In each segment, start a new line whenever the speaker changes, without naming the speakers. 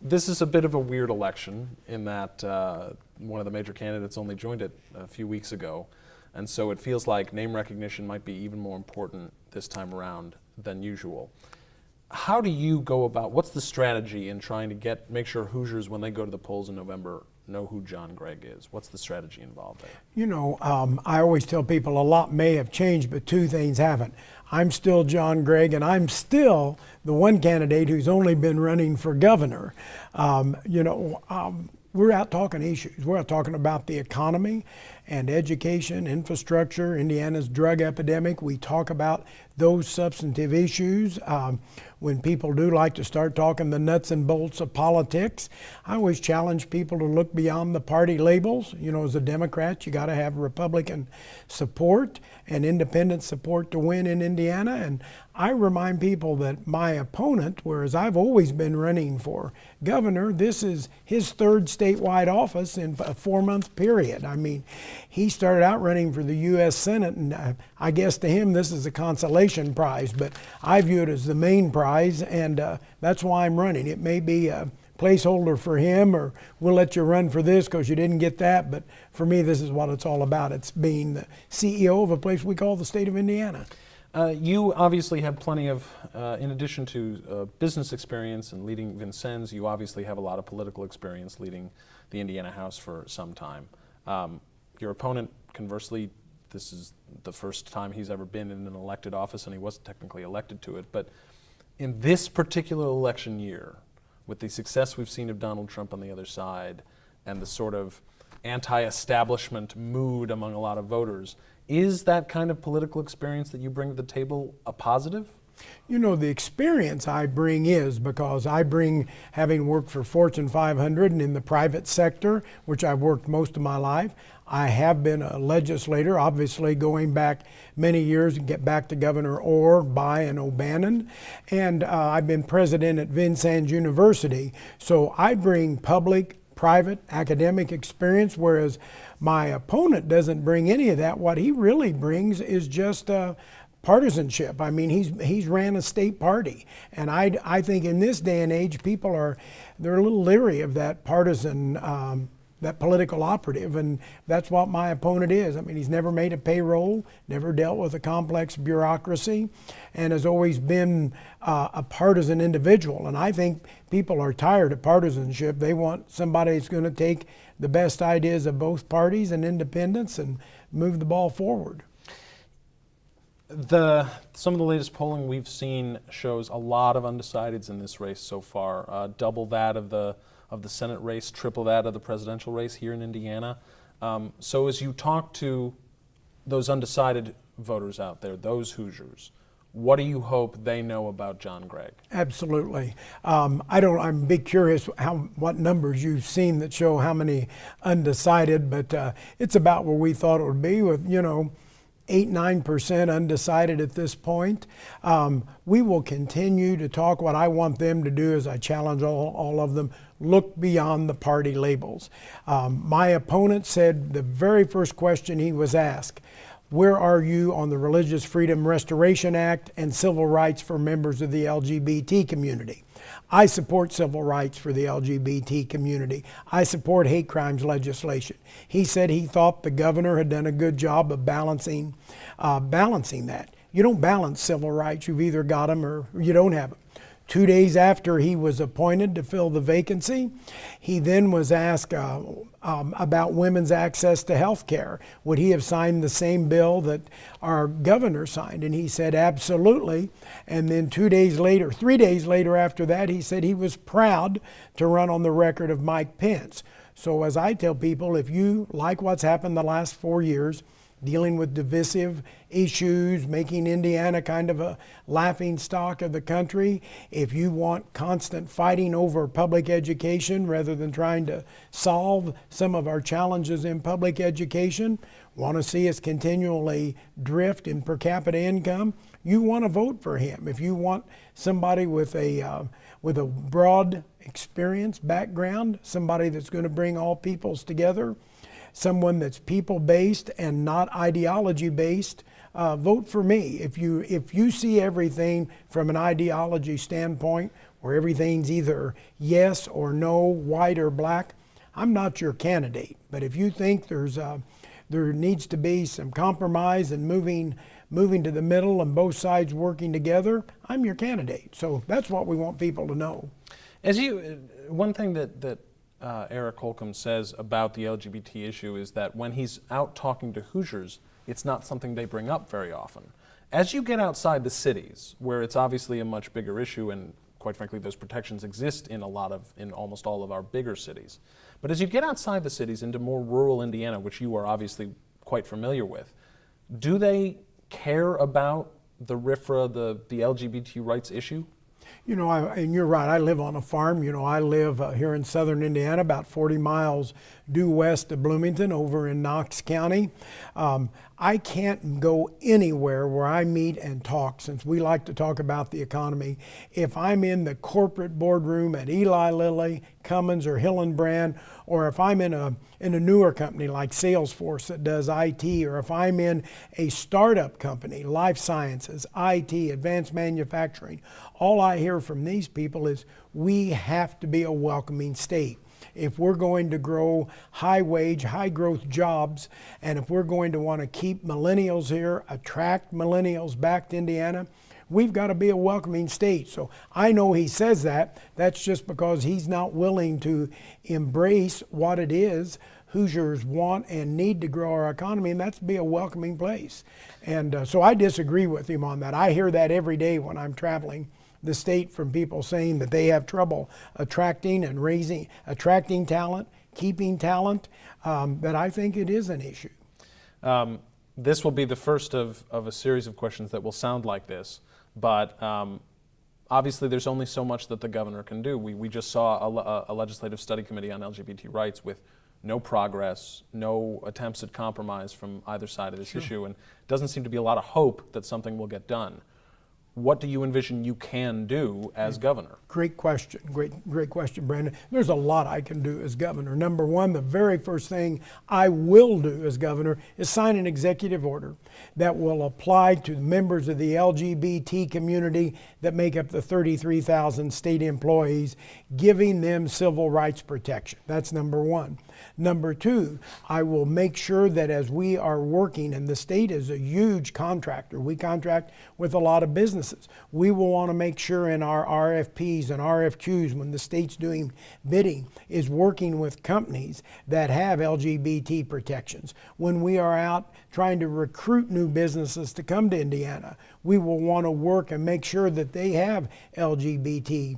This is a bit of a weird election in that one of the major candidates only joined it a few weeks ago, and so it feels like name recognition might be even more important this time around than usual. How do you go about, what's the strategy in trying to make sure Hoosiers, when they go to the polls in November, know who John Gregg is? What's the strategy involved there?
You know, I always tell people a lot may have changed, but two things haven't. I'm still John Gregg, and I'm still the one candidate who's only been running for governor. We're out talking issues. We're out talking about the economy and education, infrastructure, Indiana's drug epidemic. We talk about those substantive issues. When people do like to start talking the nuts and bolts of politics, I always challenge people to look beyond the party labels. You know, as a Democrat, you got to have Republican support and independent support to win in Indiana. And I remind people that my opponent, whereas I've always been running for governor, this is his third statewide office in a 4-month period. I mean, he started out running for the U.S. Senate, and I guess to him this is a consolation prize, but I view it as the main prize, and that's why I'm running. It may be a placeholder for him, or we'll let you run for this because you didn't get that, but for me this is what it's all about. It's being the CEO of a place we call the state of Indiana.
You obviously have plenty of, in addition to business experience and leading Vincennes, you obviously have a lot of political experience leading the Indiana House for some time. Your opponent, conversely, this is the first time he's ever been in an elected office, and he wasn't technically elected to it. But in this particular election year, with the success we've seen of Donald Trump on the other side and the sort of anti-establishment mood among a lot of voters, is that kind of political experience that you bring to the table a positive?
You know, the experience I bring is because I bring, having worked for Fortune 500 and in the private sector, which I've worked most of my life. I have been a legislator, obviously going back many years and get back to Governor Orr, Bayh, and O'Bannon. And I've been president at Vincennes University. So I bring public, private, academic experience, whereas my opponent doesn't bring any of that. What he really brings is just partisanship. I mean, he's ran a state party, and I think in this day and age, they're a little leery of that partisan, that political operative, and that's what my opponent is. I mean, he's never made a payroll, never dealt with a complex bureaucracy, and has always been a partisan individual. And I think people are tired of partisanship. They want somebody that's going to take the best ideas of both parties and independents and move the ball forward.
Some of the latest polling we've seen shows a lot of undecideds in this race so far, double that of the Senate race, triple that of the presidential race here in Indiana. So as you talk to those undecided voters out there, those Hoosiers, what do you hope they know about John Gregg?
Absolutely. I'm a bit curious what numbers you've seen that show how many undecided, but it's about where we thought it would be with, 8-9% undecided at this point. We will continue to talk. What I want them to do is I challenge all of them, look beyond the party labels. My opponent said the very first question he was asked, where are you on the Religious Freedom Restoration Act and civil rights for members of the LGBT community? I support civil rights for the LGBT community. I support hate crimes legislation. He said he thought the governor had done a good job of balancing that. You don't balance civil rights. You've either got them or you don't have them. 2 days after he was appointed to fill the vacancy, he then was asked about women's access to health care. Would he have signed the same bill that our governor signed? And he said, absolutely. And then 3 days later after that, he said he was proud to run on the record of Mike Pence. So as I tell people, if you like what's happened the last 4 years, dealing with divisive issues, making Indiana kind of a laughing stock of the country. If you want constant fighting over public education rather than trying to solve some of our challenges in public education, want to see us continually drift in per capita income, you want to vote for him. If you want somebody with a broad experience, background, somebody that's going to bring all peoples together, someone that's people-based and not ideology-based, vote for me. If you see everything from an ideology standpoint, where everything's either yes or no, white or black, I'm not your candidate. But if you think there needs to be some compromise and moving to the middle and both sides working together, I'm your candidate. So that's what we want people to know.
One thing that Eric Holcomb says about the LGBT issue is that when he's out talking to Hoosiers, it's not something they bring up very often. As you get outside the cities, where it's obviously a much bigger issue, and quite frankly, those protections exist in almost all of our bigger cities. But as you get outside the cities into more rural Indiana, which you are obviously quite familiar with, do they care about the RFRA, the LGBT rights issue?
You know, and you're right, I live on a farm. You know, I live here in southern Indiana, about 40 miles due west of Bloomington, over in Knox County. I can't go anywhere where I meet and talk, since we like to talk about the economy, if I'm in the corporate boardroom at Eli Lilly, Cummins, or Hillenbrand, or if I'm in a newer company like Salesforce that does IT, or if I'm in a startup company, life sciences, IT, advanced manufacturing. All I hear from these people is we have to be a welcoming state. If we're going to grow high wage, high growth jobs, and if we're going to want to keep millennials here, attract millennials back to Indiana, we've got to be a welcoming state. So I know he says that. That's just because he's not willing to embrace what it is Hoosiers want and need to grow our economy, and that's be a welcoming place. And so I disagree with him on that. I hear that every day when I'm traveling the state from people saying that they have trouble attracting talent, keeping talent, that I think it is an issue.
This will be the first of a series of questions that will sound like this, but obviously there's only so much that the governor can do. We just saw a legislative study committee on LGBT rights with no progress, no attempts at compromise from either side of this issue, and it doesn't seem to be a lot of hope that something will get done. What do you envision you can do as governor? Great
question. Great question, Brandon. There's a lot I can do as governor. Number one, the very first thing I will do as governor is sign an executive order that will apply to members of the LGBT community that make up the 33,000 state employees, giving them civil rights protection. That's number one. Number two, I will make sure that as we are working, and the state is a huge contractor, we contract with a lot of businesses. We will want to make sure in our RFPs and RFQs, when the state's doing bidding, is working with companies that have LGBT protections. When we are out trying to recruit new businesses to come to Indiana, we will want to work and make sure that they have LGBT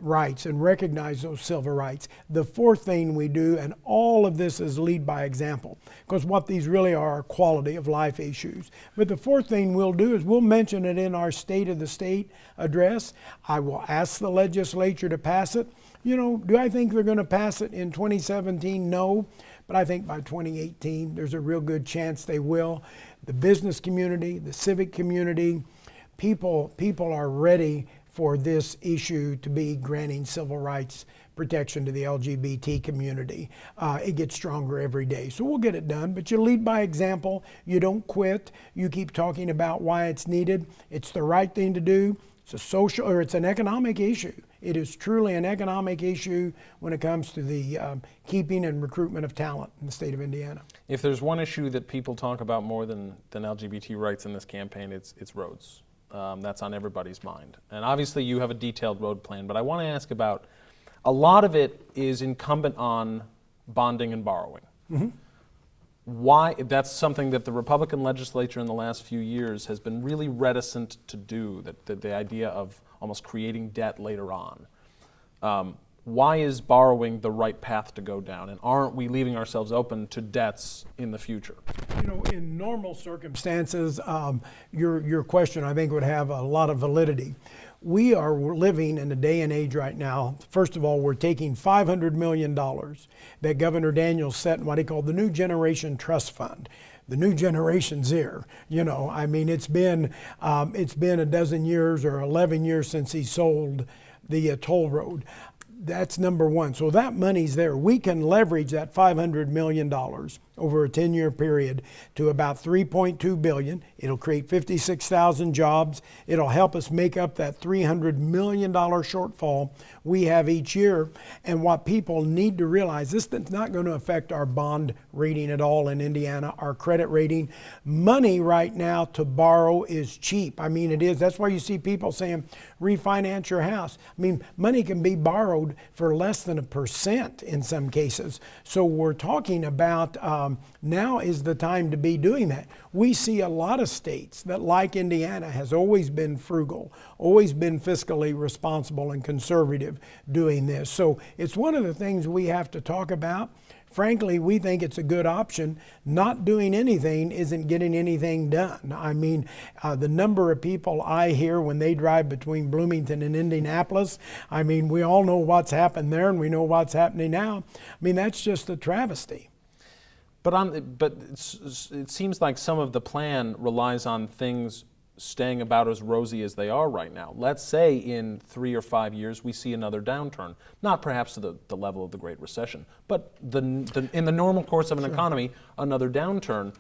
rights and recognize those civil rights. The fourth thing we do, and all of this is lead by example, because what these really are quality of life issues. But the fourth thing we'll do is we'll mention it in our State of the State address. I will ask the legislature to pass it. You know, do I think they're going to pass it in 2017? No. But I think by 2018, there's a real good chance they will. The business community, the civic community, people are ready for this issue to be granting civil rights protection to the LGBT community. It gets stronger every day. So we'll get it done, but you lead by example. You don't quit. You keep talking about why it's needed. It's the right thing to do. It's a social, or it's an economic issue. It is truly an economic issue when it comes to the keeping and recruitment of talent in the state of Indiana.
If there's one issue that people talk about more than LGBT rights in this campaign, it's roads. That's on everybody's mind. And obviously you have a detailed road plan, but I want to ask about, a lot of it is incumbent on bonding and borrowing.
Mm-hmm.
Why? That's something that the Republican legislature in the last few years has been really reticent to do, that the idea of almost creating debt later on. Why is borrowing the right path to go down? And aren't we leaving ourselves open to debts in the future?
You know, in normal circumstances, your question, I think, would have a lot of validity. We are living in a day and age right now. First of all, we're taking $500 million that Governor Daniels set in what he called the New Generation Trust Fund. The new generation's here. You know, I mean, it's been a dozen years or 11 years since he sold the toll road. That's number one. So that money's there. We can leverage that $500 million over a 10-year period to about $3.2 billion. It'll create 56,000 jobs. It'll help us make up that $300 million shortfall we have each year. And what people need to realize, this is not going to affect our bond rating at all in Indiana, our credit rating. Money right now to borrow is cheap. I mean, it is. That's why you see people saying, refinance your house. I mean, money can be borrowed for less than 1% in some cases. So we're talking about now is the time to be doing that. We see a lot of states that, like Indiana, has always been frugal, always been fiscally responsible and conservative doing this. So it's one of the things we have to talk about. Frankly, we think it's a good option. Not doing anything isn't getting anything done. I mean, the number of people I hear when they drive between Bloomington and Indianapolis, I mean, we all know what's happened there and we know what's happening now. I mean, that's just a travesty.
But it seems like some of the plan relies on things staying about as rosy as they are right now. Let's say in 3 or 5 years we see another downturn, not perhaps to the level of the Great Recession, but in the normal course of an economy, another downturn.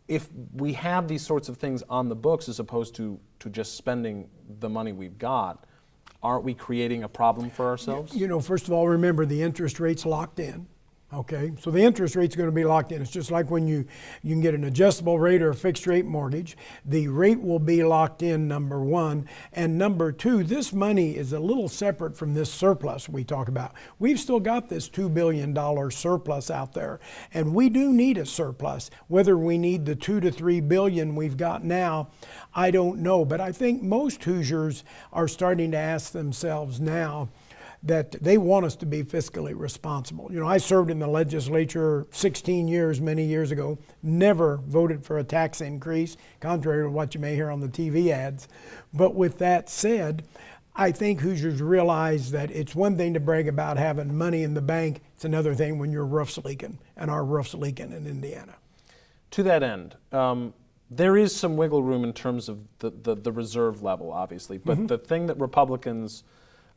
If we have these sorts of things on the books as opposed to just spending the money we've got, aren't we creating a problem for ourselves?
You know, first of all, remember the interest rate's locked in. Okay, so the interest rate's going to be locked in. It's just like when you can get an adjustable rate or a fixed rate mortgage. The rate will be locked in, number one. And number two, this money is a little separate from this surplus we talk about. We've still got this $2 billion surplus out there. And we do need a surplus. Whether we need the $2 to $3 billion we've got now, I don't know. But I think most Hoosiers are starting to ask themselves now, that they want us to be fiscally responsible. You know, I served in the legislature 16 years, many years ago, never voted for a tax increase, contrary to what you may hear on the TV ads. But with that said, I think Hoosiers realize that it's one thing to brag about having money in the bank. It's another thing when your roof's leaking, and our roof's leaking in Indiana.
To that end, there is some wiggle room in terms of the reserve level, obviously. But the thing that Republicans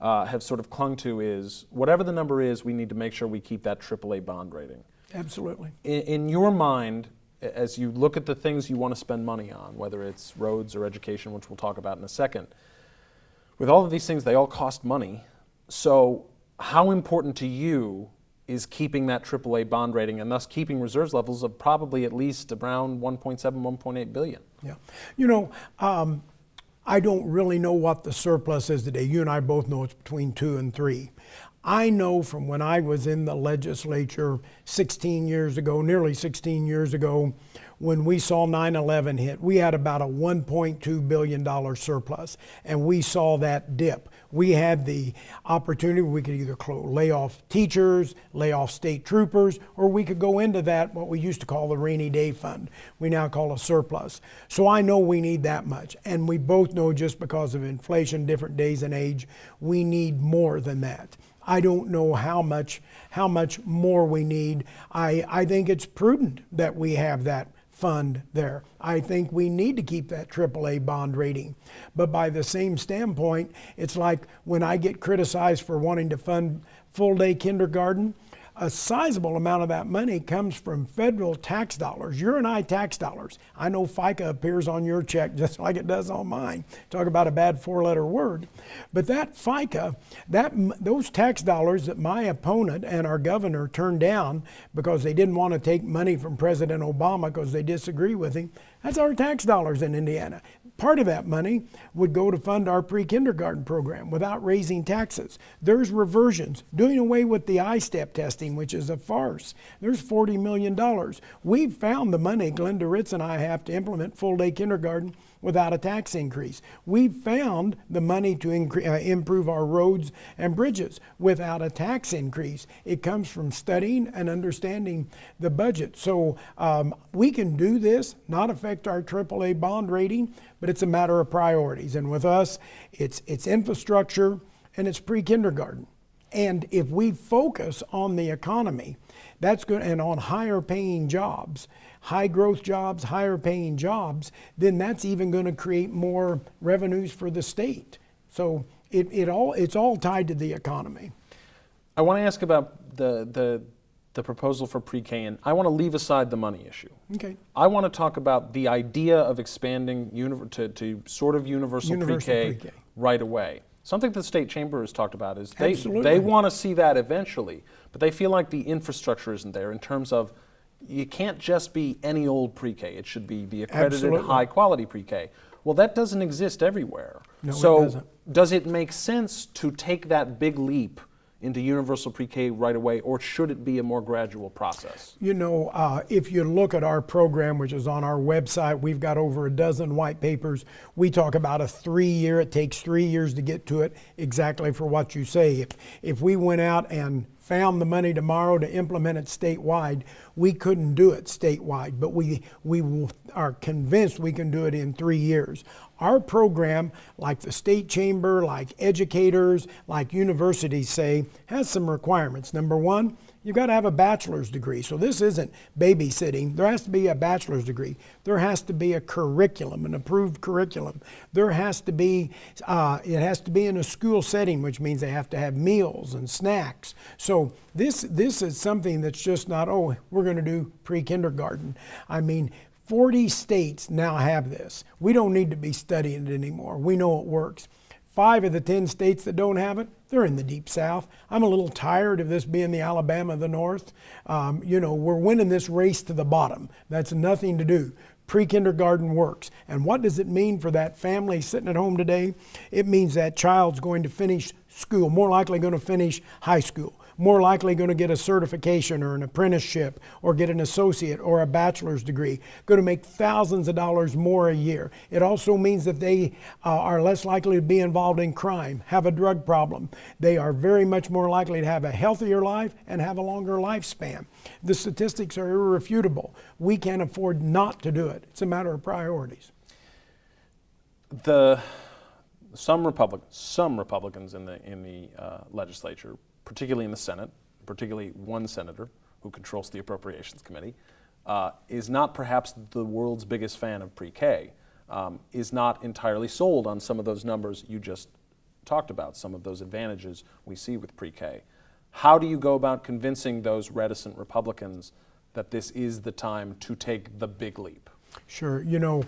have sort of clung to is whatever the number is, we need to make sure we keep that AAA bond rating.
Absolutely.
In your mind, as you look at the things you want to spend money on, whether it's roads or education, which we'll talk about in a second, with all of these things, they all cost money. So how important to you is keeping that AAA bond rating and thus keeping reserves levels of probably at least around 1.7, 1.8 billion?
Yeah. You know, I don't really know what the surplus is today. You and I both know it's between 2 and 3. I know from when I was in the legislature 16 years ago, nearly 16 years ago, when we saw 9/11 hit, we had about a $1.2 billion surplus, and we saw that dip. We had the opportunity, we could either lay off teachers, lay off state troopers, or we could go into that, what we used to call the rainy day fund. We now call a surplus. So I know we need that much, and we both know just because of inflation, different days and age, we need more than that. I don't know how much more we need. I think it's prudent that we have that fund there. I think we need to keep that AAA bond rating. But by the same standpoint, it's like when I get criticized for wanting to fund full-day kindergarten, a sizable amount of that money comes from federal tax dollars, your and I tax dollars. I know FICA appears on your check just like it does on mine. Talk about a bad 4-letter word. But that FICA, those tax dollars that my opponent and our governor turned down because they didn't want to take money from President Obama because they disagree with him, that's our tax dollars in Indiana. Part of that money would go to fund our pre-kindergarten program without raising taxes. There's reversions, doing away with the I-STEP testing, which is a farce. There's $40 million. We've found the money, Glenda Ritz and I have to implement full-day kindergarten without a tax increase. We've found the money to improve our roads and bridges without a tax increase. It comes from studying and understanding the budget. So we can do this, not affect our AAA bond rating, but it's a matter of priorities. And with us, it's infrastructure and it's pre-kindergarten. And if we focus on the economy, that's good, and on higher paying jobs, high growth jobs, higher paying jobs, then that's even going to create more revenues for the state. So it's all tied to the economy.
I want to ask about the the proposal for pre-K, and I want to leave aside the money issue.
Okay.
I want to talk about the idea of expanding to sort of universal pre-K right away. Something the state chamber has talked about is they want to see that eventually, but they feel like the infrastructure isn't there in terms of you can't just be any old pre-K. It should be the accredited high quality pre-K. Well, that doesn't exist everywhere.
No,
so
it doesn't.
Does it make sense to take that big leap into universal pre-K right away, or should it be a more gradual process?
You know, if you look at our program, which is on our website, we've got over a dozen white papers. We talk about a 3-year, it takes 3 years to get to it, exactly for what you say. If we went out and found the money tomorrow to implement it statewide, we couldn't do it statewide, but we are convinced we can do it in 3 years. Our program, like the state chamber, like educators, like universities say, has some requirements. Number one, you've got to have a bachelor's degree. So this isn't babysitting. There has to be a bachelor's degree. There has to be a curriculum, an approved curriculum. There has to be, it has to be in a school setting, which means they have to have meals and snacks. So this is something that's just not, oh, we're going to do pre-kindergarten. I mean, 40 states now have this. We don't need to be studying it anymore. We know it works. 5 of the 10 states that don't have it, they're in the deep south. I'm a little tired of this being the Alabama of the north. You know, we're winning this race to the bottom. That's nothing to do. Pre-kindergarten works. And what does it mean for that family sitting at home today? It means that child's going to finish school, more likely going to finish high school, more likely going to get a certification or an apprenticeship or get an associate or a bachelor's degree, going to make thousands of dollars more a year. It also means that they are less likely to be involved in crime, have a drug problem. They are very much more likely to have a healthier life and have a longer lifespan. The statistics are irrefutable. We can't afford not to do it. It's a matter of priorities.
Some Republicans in the legislature, particularly in the Senate, particularly one senator who controls the Appropriations Committee, is not perhaps the world's biggest fan of pre-K, is not entirely sold on some of those numbers you just talked about, some of those advantages we see with pre-K. How do you go about convincing those reticent Republicans that this is the time to take the big leap?
Sure. You know,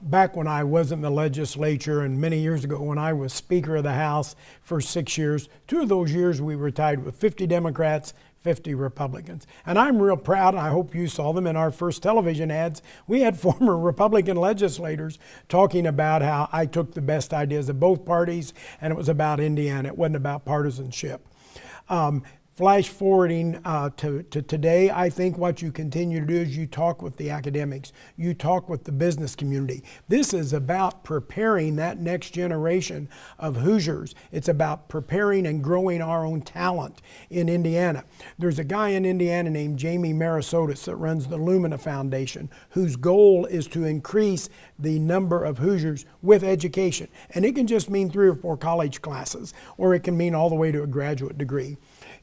back when I was in the legislature and many years ago when I was Speaker of the House for 6 years, 2 of those years we were tied with 50 Democrats, 50 Republicans. And I'm real proud, and I hope you saw them in our first television ads. We had former Republican legislators talking about how I took the best ideas of both parties and it was about Indiana. It wasn't about partisanship. Flash forwarding to today, I think what you continue to do is you talk with the academics, you talk with the business community. This is about preparing that next generation of Hoosiers. It's about preparing and growing our own talent in Indiana. There's a guy in Indiana named Jamie Marasotis that runs the Lumina Foundation, whose goal is to increase the number of Hoosiers with education. And it can just mean 3 or 4 college classes, or it can mean all the way to a graduate degree.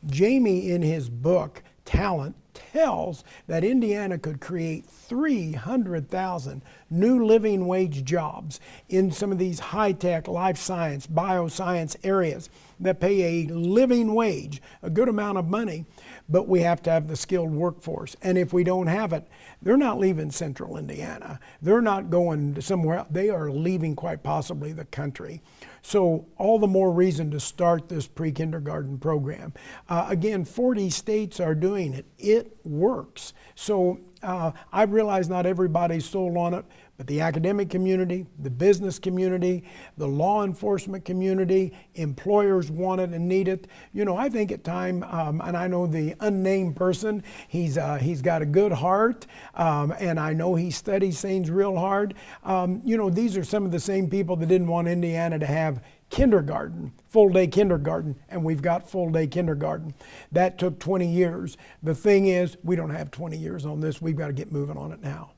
Jamie, in his book, Talent, tells that Indiana could create 300,000 new living wage jobs in some of these high-tech, life science, bioscience areas that pay a living wage, a good amount of money, but we have to have the skilled workforce. And if we don't have it, they're not leaving central Indiana. They're not going to somewhere else. They are leaving quite possibly the country. So all the more reason to start this pre-kindergarten program. Again, 40 states are doing it. It works. So I realize not everybody's sold on it, but the academic community, the business community, the law enforcement community, employers want it and need it. You know, I think at time, and I know the unnamed person, he's got a good heart, and I know he studies things real hard. You know, these are some of the same people that didn't want Indiana to have kindergarten, full-day kindergarten, and we've got full-day kindergarten. That took 20 years. The thing is, we don't have 20 years on this. We've got to get moving on it now.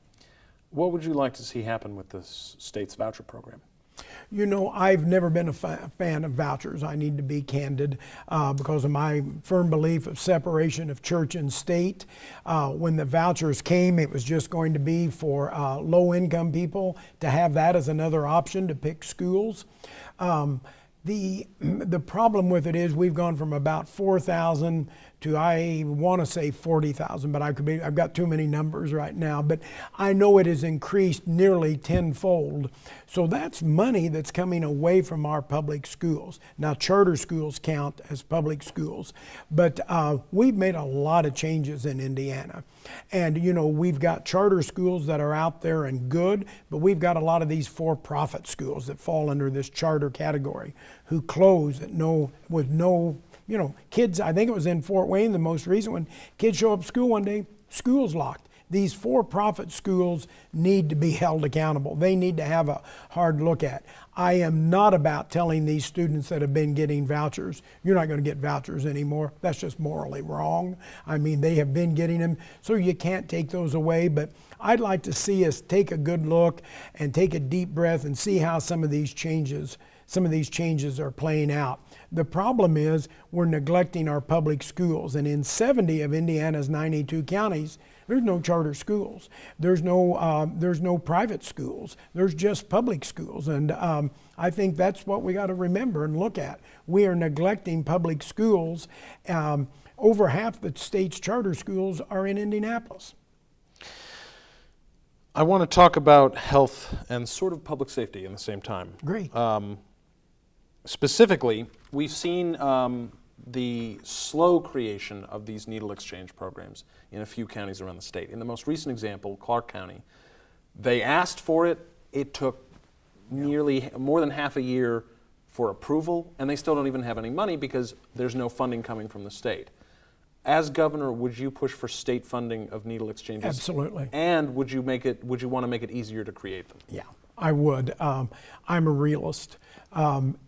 What would you like to see happen with the state's voucher program?
You know, I've never been a fan of vouchers. I need to be candid because of my firm belief of separation of church and state. When the vouchers came, it was just going to be for low-income people to have that as another option to pick schools. The problem with it is we've gone from about 4,000 to, I want to say 40,000, but I've got too many numbers right now, but I know it has increased nearly tenfold. So that's money that's coming away from our public schools. Now, charter schools count as public schools, but we've made a lot of changes in Indiana. And we've got charter schools that are out there and good, but we've got a lot of these for-profit schools that fall under this charter category who close with no kids. I think it was in Fort Wayne, the most recent one. Kids show up at school one day, school's locked. These for-profit schools need to be held accountable. They need to have a hard look at. I am not about telling these students that have been getting vouchers, you're not going to get vouchers anymore. That's just morally wrong. I mean, they have been getting them, so you can't take those away. But I'd like to see us take a good look and take a deep breath and see how some of these changes are playing out. The problem is we're neglecting our public schools, and in 70 of Indiana's 92 counties, there's no charter schools. There's no private schools. There's just public schools, and I think that's what we got to remember and look at. We are neglecting public schools. Over half the state's charter schools are in Indianapolis.
I want to talk about health and sort of public safety in the same time.
Great.
Specifically, we've seen the slow creation of these needle exchange programs in a few counties around the state. In the most recent example, Clark County, they asked for it. It took nearly more than half a year for approval, and they still don't even have any money because there's no funding coming from the state. As governor, would you push for state funding of needle exchanges?
Absolutely.
And would you want to make it easier to create them?
Yeah, I would. I'm a realist.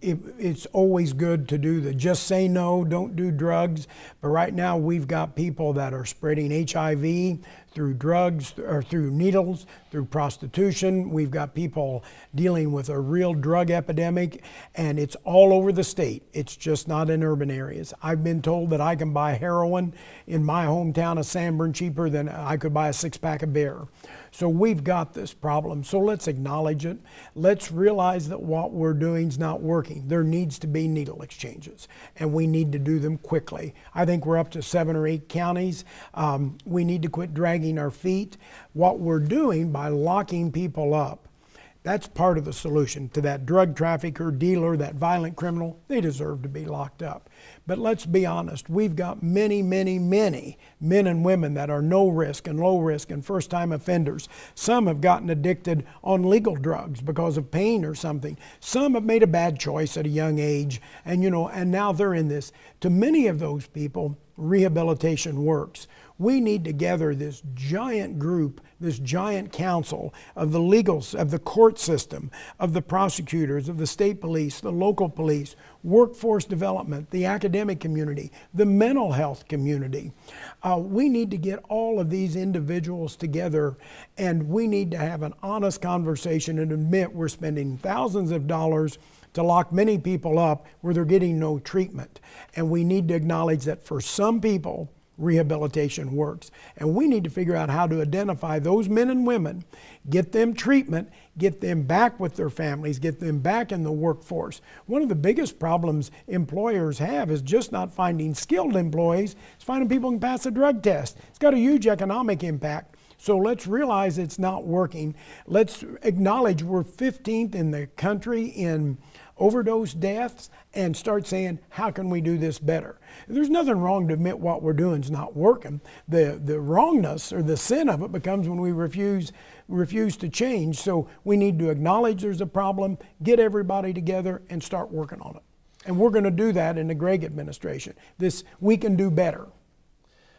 It's always good to do the just say no, don't do drugs. But right now we've got people that are spreading HIV through drugs, or through needles, through prostitution. We've got people dealing with a real drug epidemic, and it's all over the state. It's just not in urban areas. I've been told that I can buy heroin in my hometown of Sanborn cheaper than I could buy a six-pack of beer. So we've got this problem. So let's acknowledge it. Let's realize that what we're doing is not working. There needs to be needle exchanges, and we need to do them quickly. I think we're up to 7 or 8 counties. We need to quit dragging our feet. What we're doing by locking people up, that's part of the solution to that drug trafficker, dealer, that violent criminal. They deserve to be locked up. But let's be honest, we've got many, many, many men and women that are no risk and low risk and first-time offenders. Some have gotten addicted on legal drugs because of pain or something. Some have made a bad choice at a young age, and now they're in this. To many of those people, rehabilitation works. We need to gather this giant group, this giant council of the of the court system, of the prosecutors, of the state police, the local police, workforce development, the academic community, the mental health community. We need to get all of these individuals together, and we need to have an honest conversation and admit we're spending thousands of dollars to lock many people up where they're getting no treatment. And we need to acknowledge that for some people, rehabilitation works. And we need to figure out how to identify those men and women, get them treatment, get them back with their families, get them back in the workforce. One of the biggest problems employers have is just not finding skilled employees, it's finding people who can pass a drug test. It's got a huge economic impact. So let's realize it's not working. Let's acknowledge we're 15th in the country in overdose deaths and start saying, how can we do this better? There's nothing wrong to admit what we're doing is not working. The wrongness or the sin of it becomes when we refuse to change. So we need to acknowledge there's a problem, get everybody together and start working on it. And we're going to do that in the Gregg administration. We can do better.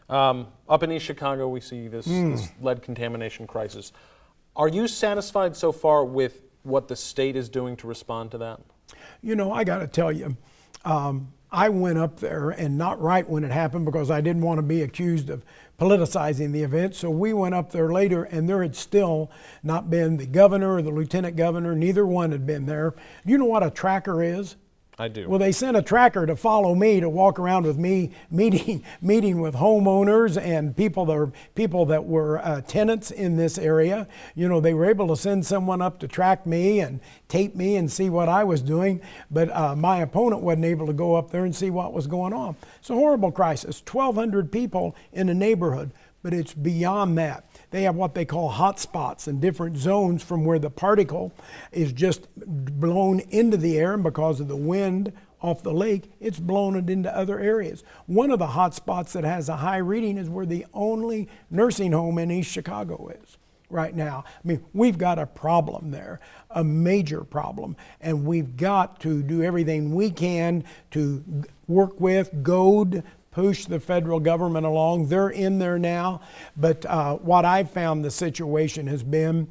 Up in East Chicago, we see this lead contamination crisis. Are you satisfied so far with what the state is doing to respond to that?
I got to tell you, I went up there, and not right when it happened because I didn't want to be accused of politicizing the event. So we went up there later, and there had still not been the governor or the lieutenant governor. Neither one had been there. Do you know what a tracker is?
I do.
Well, they sent a tracker to follow me, to walk around with me, meeting with homeowners and people that were tenants in this area. You know, they were able to send someone up to track me and tape me and see what I was doing, but my opponent wasn't able to go up there and see what was going on. It's a horrible crisis. 1,200 people in a neighborhood, but it's beyond that. They have what they call hot spots in different zones from where the particle is just blown into the air, and because of the wind off the lake, it's blown it into other areas. One of the hot spots that has a high reading is where the only nursing home in East Chicago is right now. I mean, we've got a problem there, a major problem, and we've got to do everything we can to work with, goad, push the federal government along. They're in there now, but what I've found the situation has been,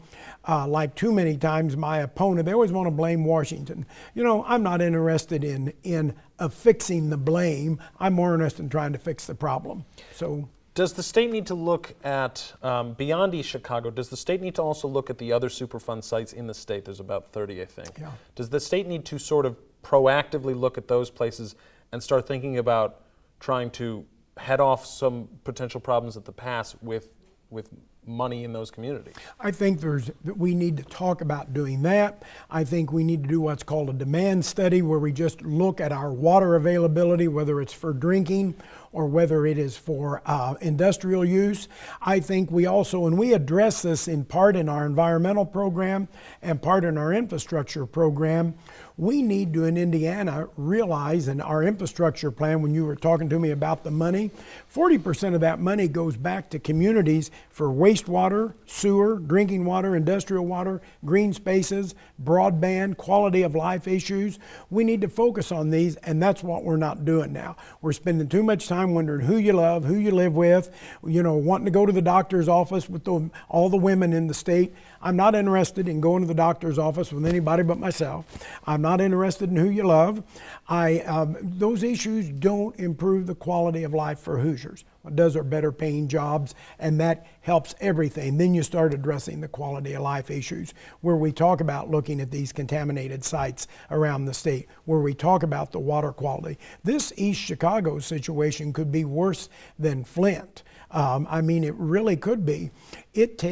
like too many times my opponent, they always want to blame Washington. You know, I'm not interested in fixing the blame. I'm more interested in trying to fix the problem. So,
does the state need to look at, beyond East Chicago, does the state need to also look at the other Superfund sites in the state? There's about 30, I think.
Yeah.
Does the state need to sort of proactively look at those places and start thinking about trying to head off some potential problems at the pass with money in those communities?
I think we need to talk about doing that. I think we need to do what's called a demand study, where we just look at our water availability, whether it's for drinking or whether it is for industrial use. I think we also, and we address this in part in our environmental program and part in our infrastructure program, we need to, in Indiana, realize in our infrastructure plan, when you were talking to me about the money, 40% of that money goes back to communities for wastewater, sewer, drinking water, industrial water, green spaces, broadband, quality of life issues. We need to focus on these, and that's what we're not doing now. We're spending too much time wondering who you love, who you live with, you know, wanting to go to the doctor's office with all the women in the state. I'm not interested in going to the doctor's office with anybody but myself. I'm not interested in who you love. Those issues don't improve the quality of life for Hoosiers. What does are better paying jobs, and that helps everything. Then you start addressing the quality of life issues, where we talk about looking at these contaminated sites around the state, where we talk about the water quality. This East Chicago situation could be worse than Flint. I mean, it really could be. It's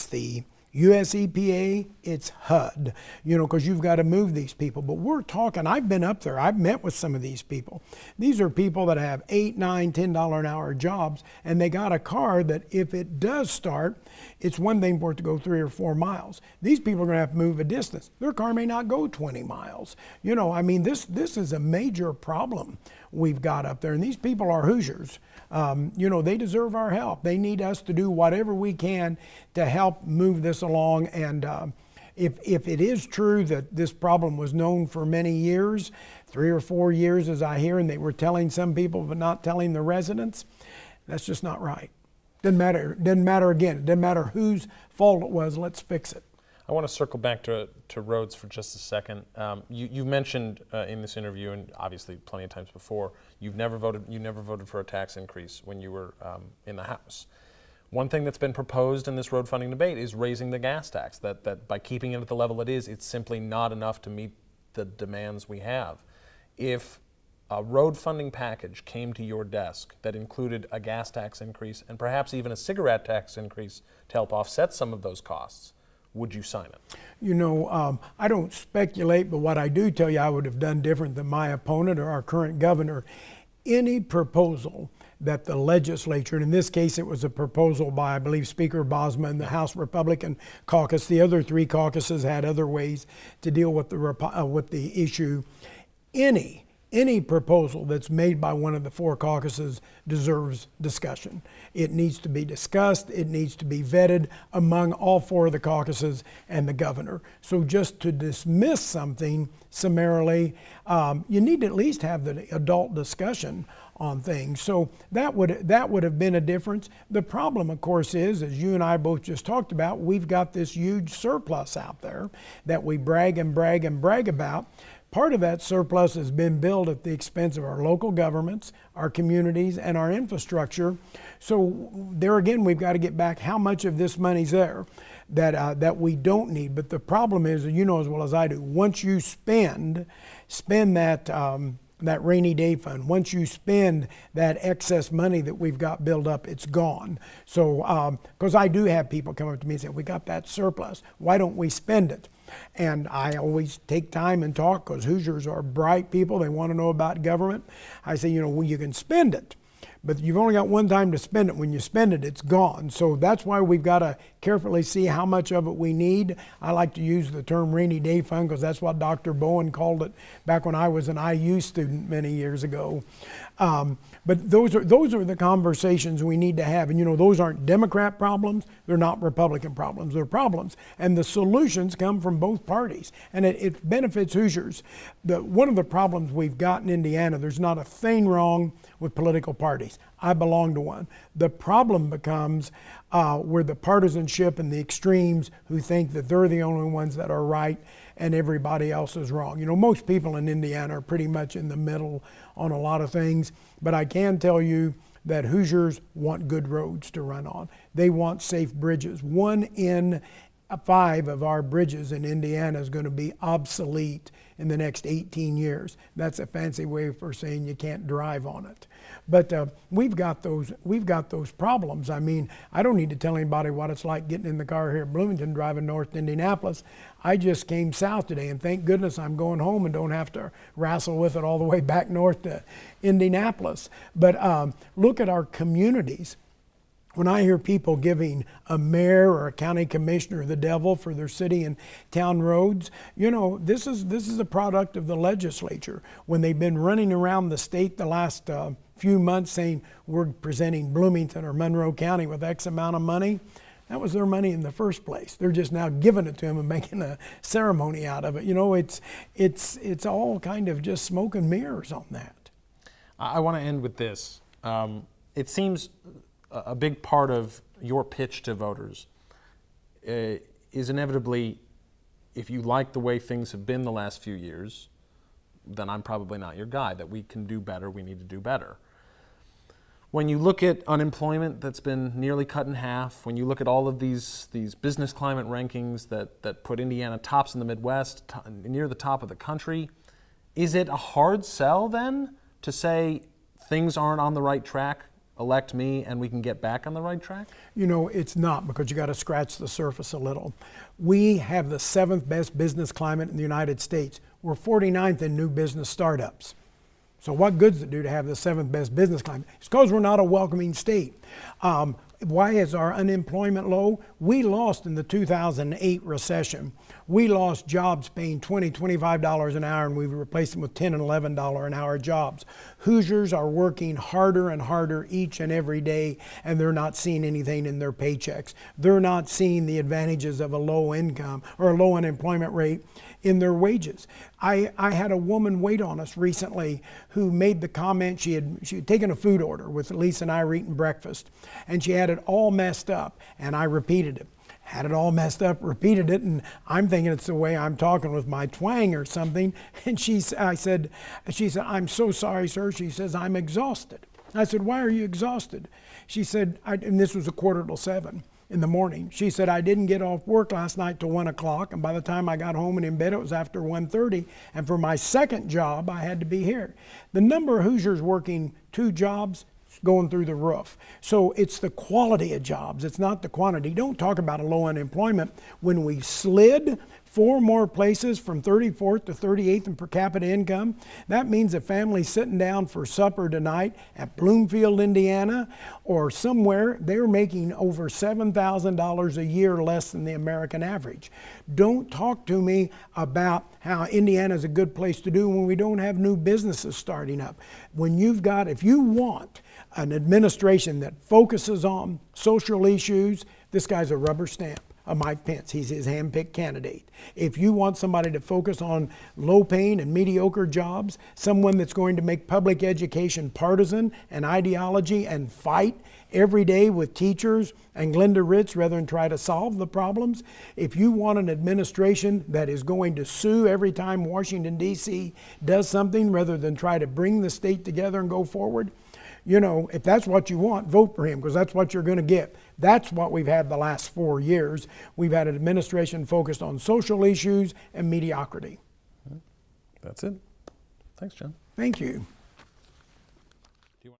the US EPA, it's HUD, you know, because you've got to move these people. But we're talking, I've been up there, I've met with some of these people. These are people that have $8, $9, $10 an hour jobs, and they got a car that if it does start, it's one thing for it to go 3 or 4 miles. These people are going to have to move a distance. Their car may not go 20 miles. You know, I mean, this is a major problem we've got up there, and these people are Hoosiers. You know, they deserve our help. They need us to do whatever we can to help move this along. And if it is true that this problem was known for many years, 3 or 4 years as I hear, and they were telling some people but not telling the residents, that's just not right. Doesn't matter again. It doesn't matter whose fault it was. Let's fix it.
I want to circle back to roads for just a second. You mentioned in this interview, and obviously plenty of times before, you never voted for a tax increase when you were in the House. One thing that's been proposed in this road funding debate is raising the gas tax. That by keeping it at the level it is, it's simply not enough to meet the demands we have. If a road funding package came to your desk that included a gas tax increase and perhaps even a cigarette tax increase to help offset some of those costs, would you sign it?
You know, I don't speculate, but what I do tell you I would have done different than my opponent or our current governor. Any proposal that the legislature, and in this case it was a proposal by, I believe, Speaker Bosma and the House Republican caucus. The other 3 caucuses had other ways to deal with the issue. Any proposal that's made by one of the 4 caucuses deserves discussion. It needs to be discussed. It needs to be vetted among all 4 of the caucuses and the governor. So just to dismiss something summarily, you need to at least have the adult discussion on things. So that would have been a difference. The problem, of course, is, as you and I both just talked about, we've got this huge surplus out there that we brag and brag and brag about. Part of that surplus has been built at the expense of our local governments, our communities, and our infrastructure. So there again, we've got to get back how much of this money's there that we don't need. But the problem is, you know as well as I do, once you spend that rainy day fund, once you spend that excess money that we've got built up, it's gone. So, because I do have people come up to me and say, we got that surplus, why don't we spend it? And I always take time and talk, because Hoosiers are bright people, they want to know about government. I say, you know, well, you can spend it, but you've only got one time to spend it. When you spend it, it's gone. So that's why we've got to carefully see how much of it we need. I like to use the term rainy day fund, because that's what Dr. Bowen called it back when I was an IU student many years ago. But those are the conversations we need to have. And you know, those aren't Democrat problems, they're not Republican problems, they're problems. And the solutions come from both parties. And it benefits Hoosiers. One of the problems we've got in Indiana, there's not a thing wrong with political parties. I belong to one. The problem becomes where the partisanship and the extremes who think that they're the only ones that are right and everybody else is wrong. You know, most people in Indiana are pretty much in the middle on a lot of things, but I can tell you that Hoosiers want good roads to run on. They want safe bridges. 1 in 5 of our bridges in Indiana is going to be obsolete in the next 18 years. That's a fancy way for saying you can't drive on it. But we've got those problems. I mean, I don't need to tell anybody what it's like getting in the car here at Bloomington driving north to Indianapolis. I just came south today, and thank goodness I'm going home and don't have to wrestle with it all the way back north to Indianapolis. But look at our communities. When I hear people giving a mayor or a county commissioner the devil for their city and town roads, you know, this is a product of the legislature. When they've been running around the state the last few months saying we're presenting Bloomington or Monroe County with X amount of money, that was their money in the first place. They're just now giving it to them and making a ceremony out of it. You know, it's all kind of just smoke and mirrors on that.
I want to end with this. It seems a big part of your pitch to voters is inevitably, if you like the way things have been the last few years, then I'm probably not your guy, that we can do better, we need to do better. When you look at unemployment that's been nearly cut in half, when you look at all of these business climate rankings that put Indiana tops in the Midwest, near the top of the country, is it a hard sell then to say things aren't on the right track? Elect me and we can get back on the right track?
You know, it's not, because you got to scratch the surface a little. We have the 7th best business climate in the United States. We're 49th in new business startups. So what good does it do to have the 7th best business climate? It's because we're not a welcoming state. Why is our unemployment low? We lost in the 2008 recession. We lost jobs paying $20, $25 an hour, and we've replaced them with $10 and $11 an hour jobs. Hoosiers are working harder and harder each and every day, and they're not seeing anything in their paychecks. They're not seeing the advantages of a low income or a low unemployment rate in their wages. I had a woman wait on us recently who made the comment, she had taken a food order with Lisa and I were eating breakfast, and she had it all messed up, and I repeated it. Had it all messed up, repeated it, and I'm thinking it's the way I'm talking with my twang or something. And she said, I'm so sorry, sir. She says, I'm exhausted. I said, why are you exhausted? She said, and this was 6:45 in the morning. She said, I didn't get off work last night till 1 o'clock, and by the time I got home and in bed, it was after 1:30. And for my second job, I had to be here. The number of Hoosiers working 2 jobs going through the roof. So it's the quality of jobs, it's not the quantity. Don't talk about a low unemployment. When we slid 4 more places from 34th to 38th in per capita income, that means a family sitting down for supper tonight at Bloomfield, Indiana, or somewhere, they're making over $7,000 a year less than the American average. Don't talk to me about how Indiana is a good place to do when we don't have new businesses starting up. If you want an administration that focuses on social issues, this guy's a rubber stamp. Mike Pence. He's his hand-picked candidate. If you want somebody to focus on low-paying and mediocre jobs, someone that's going to make public education partisan and ideology and fight every day with teachers and Glenda Ritz rather than try to solve the problems. If you want an administration that is going to sue every time Washington, D.C. does something rather than try to bring the state together and go forward, you know, if that's what you want, vote for him, because that's what you're going to get. That's what we've had the last 4 years. We've had an administration focused on social issues and mediocrity.
That's it. Thanks, John.
Thank you.